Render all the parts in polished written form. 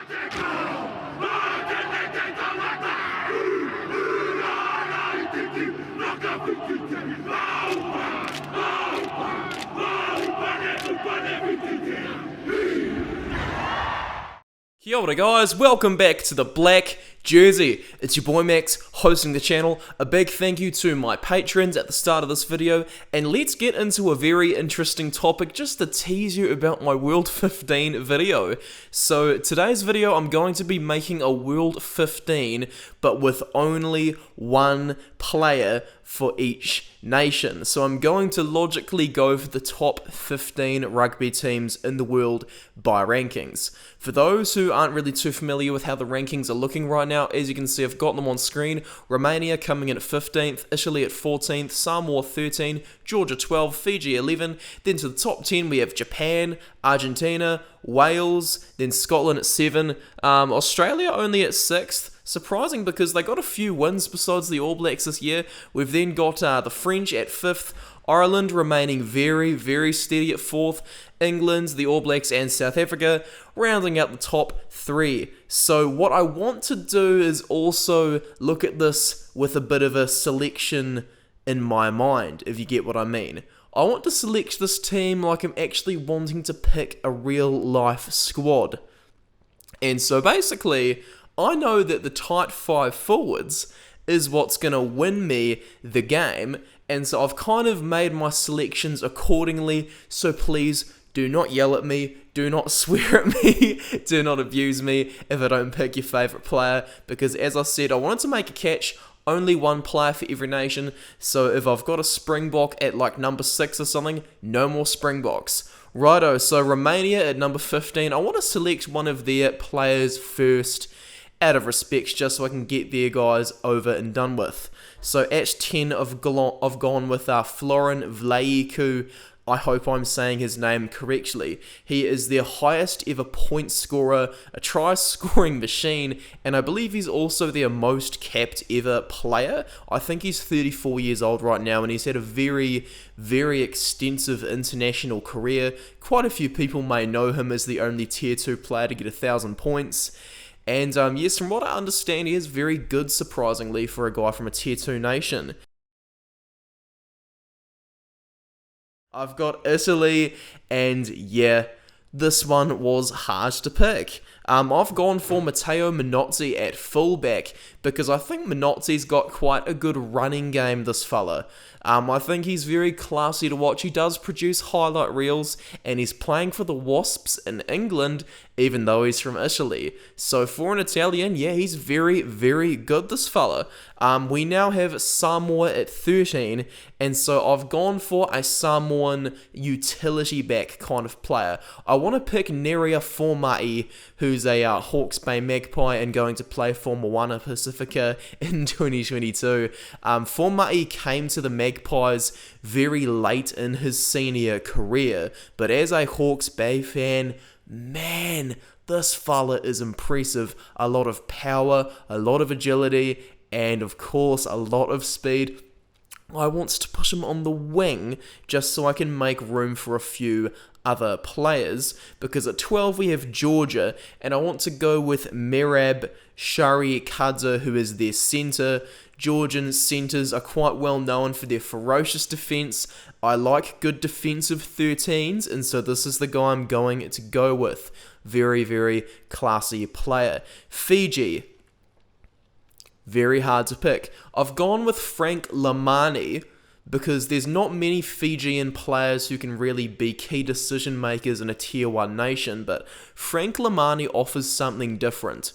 Kia ora guys, welcome back to the Black Jersey. It's your boy Max hosting the channel. A big thank you to my patrons at the start of this video, and let's get into a very interesting topic just to tease you about my World 15 video. So today's video I'm going to be making a World 15 but with only one player for each nation. So I'm going to logically go for the top 15 rugby teams in the world by rankings. For those who aren't really too familiar with how the rankings are looking right now, as you can see I've got them on screen. Romania coming in at 15th, Italy at 14th, Samoa 13, Georgia 12, Fiji 11, then to the top 10 we have Japan, Argentina, Wales, then Scotland at 7, Australia only at 6th. Surprising because they got a few wins besides the All Blacks this year. We've then got the French at 5th, Ireland remaining very, very steady at 4th, England, the All Blacks and South Africa rounding out the top 3. So what I want to do is also look at this with a bit of a selection in my mind, if you get what I mean. I want to select this team like I'm actually wanting to pick a real life squad. And so basically, I know that the tight 5 forwards is what's going to win me the game, and so I've kind of made my selections accordingly, so please do not yell at me, do not swear at me, do not abuse me if I don't pick your favourite player, because as I said, I wanted to make a catch, only one player for every nation, so if I've got a Springbok at like number 6 or something, no more Springboks. Righto, so Romania at number 15, I want to select one of their players first, out of respect, just so I can get their guys over and done with. So at 10, I've gone with Florin Vlaicu. I hope I'm saying his name correctly. He is their highest ever point scorer, a try scoring machine, and I believe he's also their most capped ever player. I think he's 34 years old right now, and he's had a very, very extensive international career. Quite a few people may know him as the only tier 2 player to get 1,000 points. And yes, from what I understand, he is very good, surprisingly, for a guy from a tier 2 nation. I've got Italy, and yeah, this one was hard to pick. I've gone for Matteo Minozzi at fullback because I think Minozzi's got quite a good running game, this fella. I think he's very classy to watch. He does produce highlight reels, and he's playing for the Wasps in England, even though he's from Italy. So for an Italian, yeah, he's very, very good, this fella. We now have Samoa at 13, and so I've gone for a Samoan utility back kind of player. I want to pick Neria Formai, who's a Hawke's Bay Magpie and going to play for Moana Pacifica in 2022. Formai came to the Magpies very late in his senior career, but as a Hawke's Bay fan, man, this fella is impressive. A lot of power, a lot of agility, and of course a lot of speed. I want to push him on the wing just so I can make room for a few other players, because at 12 we have Georgia, and I want to go with Merab Sharikadze, who is their centre. Georgian centres are quite well known for their ferocious defence. I like good defensive 13s, and so this is the guy I'm going to go with. Very, very classy player. Fiji, very hard to pick. I've gone with Frank Lamani because there's not many Fijian players who can really be key decision makers in a tier 1 nation, but Frank Lamani offers something different.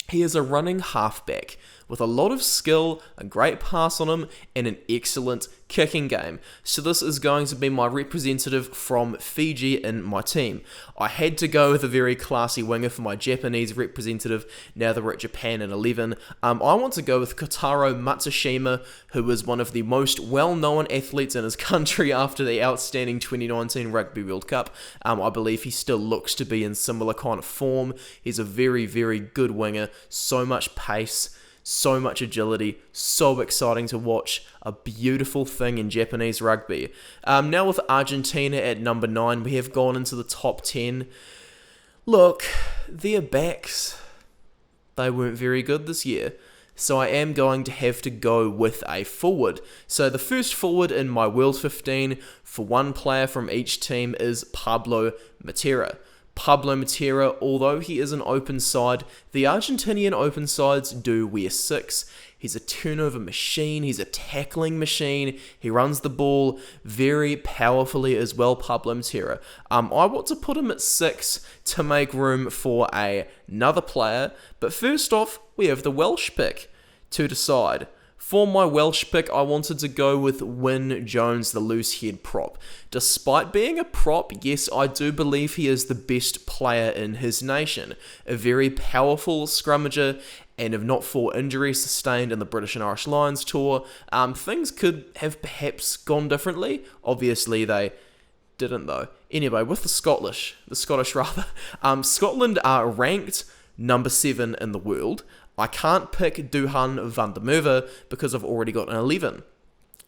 He is a running halfback with a lot of skill, a great pass on him, and an excellent kicking game. So this is going to be my representative from Fiji in my team. I had to go with a very classy winger for my Japanese representative now that we're at Japan at 11. I want to go with Kotaro Matsushima, who is one of the most well-known athletes in his country after the outstanding 2019 Rugby World Cup. I believe he still looks to be in similar kind of form. He's a very, very good winger, so much pace, so much agility, so exciting to watch, a beautiful thing in Japanese rugby. Now with Argentina at number 9, we have gone into the top 10. Look, their backs, they weren't very good this year. So I am going to have to go with a forward. So the first forward in my World 15 for one player from each team is Pablo Matera. Pablo Matera, although he is an open side, the Argentinian open sides do wear 6. He's a turnover machine, he's a tackling machine, he runs the ball very powerfully as well, Pablo Matera. I want to put him at 6 to make room for another player, but first off, we have the Welsh pick to decide. For my Welsh pick, I wanted to go with Wyn Jones, the loose head prop. Despite being a prop, yes, I do believe he is the best player in his nation. A very powerful scrummager, and if not for injuries sustained in the British and Irish Lions tour, things could have perhaps gone differently. Obviously, they didn't though. Anyway, with the Scottish rather, Scotland are ranked number 7 in the world. I can't pick Duhan van der Merwe because I've already got an 11.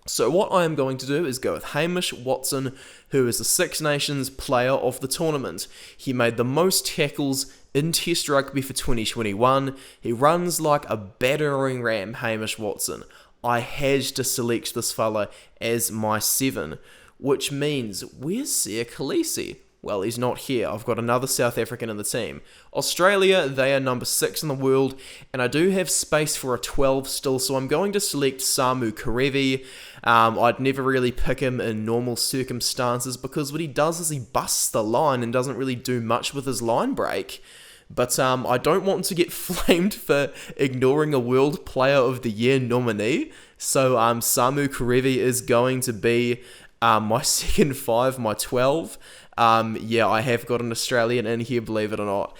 So what I am going to do is go with Hamish Watson, who is the Six Nations player of the tournament. He made the most tackles in Test Rugby for 2021. He runs like a battering ram, Hamish Watson. I had to select this fella as my 7, which means, where's Siya Kolisi? Well, he's not here. I've got another South African in the team. Australia, they are number 6 in the world, and I do have space for a 12 still, so I'm going to select Samu Kerevi. I'd never really pick him in normal circumstances because what he does is he busts the line and doesn't really do much with his line break. But I don't want to get flamed for ignoring a World Player of the Year nominee, so Samu Kerevi is going to be my second 5, my 12. Yeah, I have got an Australian in here, believe it or not.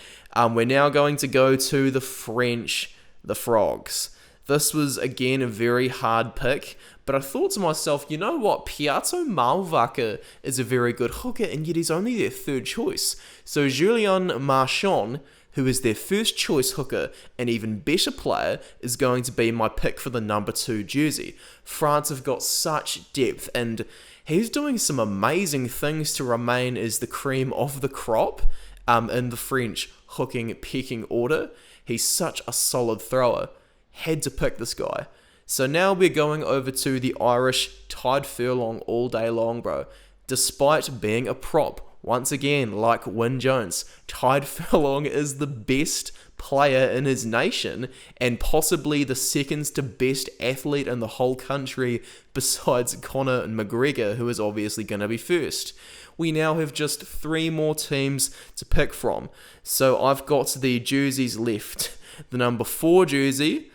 We're now going to go to the French, the Frogs. This was, again, a very hard pick, but I thought to myself, you know what, Piato Malvaca is a very good hooker, and yet he's only their 3rd choice. So Julien Marchand, who is their first choice hooker, an even better player, is going to be my pick for the number 2 jersey. France have got such depth, and he's doing some amazing things to remain as the cream of the crop in the French hooking pecking order. He's such a solid thrower. Had to pick this guy. So now we're going over to the Irish Tide Furlong all day long, bro. Despite being a prop, once again, like Wyn Jones, Tide Furlong is the best player in his nation and possibly the second to best athlete in the whole country besides Conor McGregor, who is obviously going to be first. We now have just 3 more teams to pick from. So I've got the jerseys left. The number 4 jersey,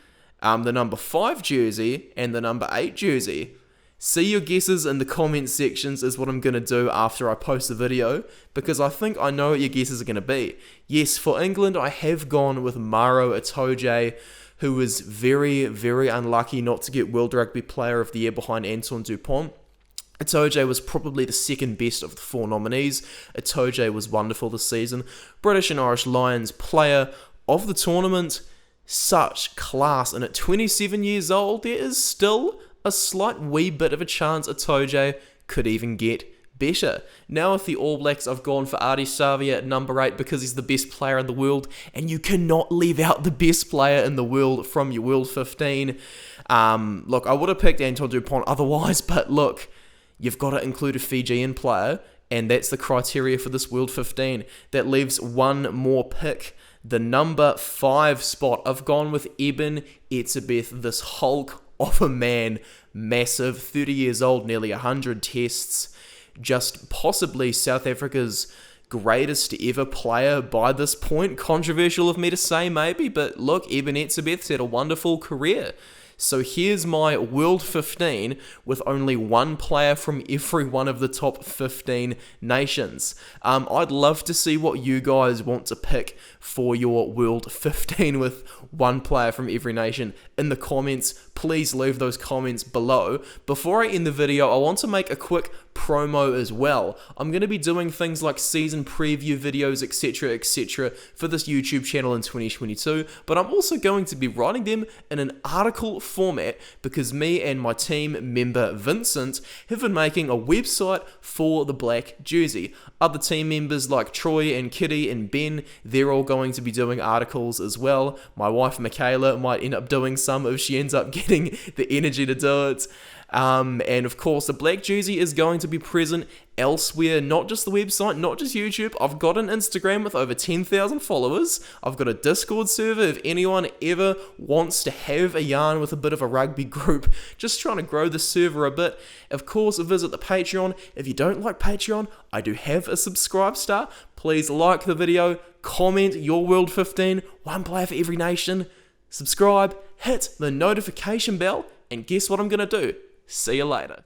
the number 5 jersey, and the number 8 jersey. See your guesses in the comment sections is what I'm going to do after I post the video, because I think I know what your guesses are going to be. Yes, for England, I have gone with Maro Itoje, who was very, very unlucky not to get World Rugby Player of the Year behind Antoine Dupont. Itoje was probably the second best of the 4 nominees. Itoje was wonderful this season. British and Irish Lions Player of the tournament, such class, and at 27 years old, there is still a slight wee bit of a chance Itoje could even get better. Now with the All Blacks, I've gone for Ardie Savea at number 8 because he's the best player in the world, and you cannot leave out the best player in the world from your World 15. Look, I would have picked Antoine Dupont otherwise, but look, you've got to include a Fijian player, and that's the criteria for this World 15. That leaves one more pick. The number 5 spot, I've gone with Eben Etzebeth, this Hulk of a man, massive, 30 years old, nearly 100 tests, just possibly South Africa's greatest ever player by this point. Controversial of me to say maybe, but look, Eben Etzebeth's had a wonderful career. So here's my World 15 with only one player from every one of the top 15 nations. I'd love to see what you guys want to pick for your World 15 with one player from every nation in the comments. Please leave those comments below. Before I end the video, I want to make a quick promo as well. I'm going to be doing things like season preview videos, etc, for this YouTube channel in 2022, but I'm also going to be writing them in an article format because me and my team member Vincent have been making a website for the black jersey. Other team members like Troy and Kitty and Ben, they're all going to be doing articles as well. My wife Michaela might end up doing some if she ends up getting the energy to do it. And of course, the black jersey is going to be present elsewhere, not just the website, not just YouTube. I've got an Instagram with over 10,000 followers. I've got a Discord server if anyone ever wants to have a yarn with a bit of a rugby group. Just trying to grow the server a bit. Of course, visit the Patreon. If you don't like Patreon, I do have a subscribe star. Please like the video, comment your World 15, one player for every nation, subscribe, hit the notification bell, and guess what I'm going to do? See you later.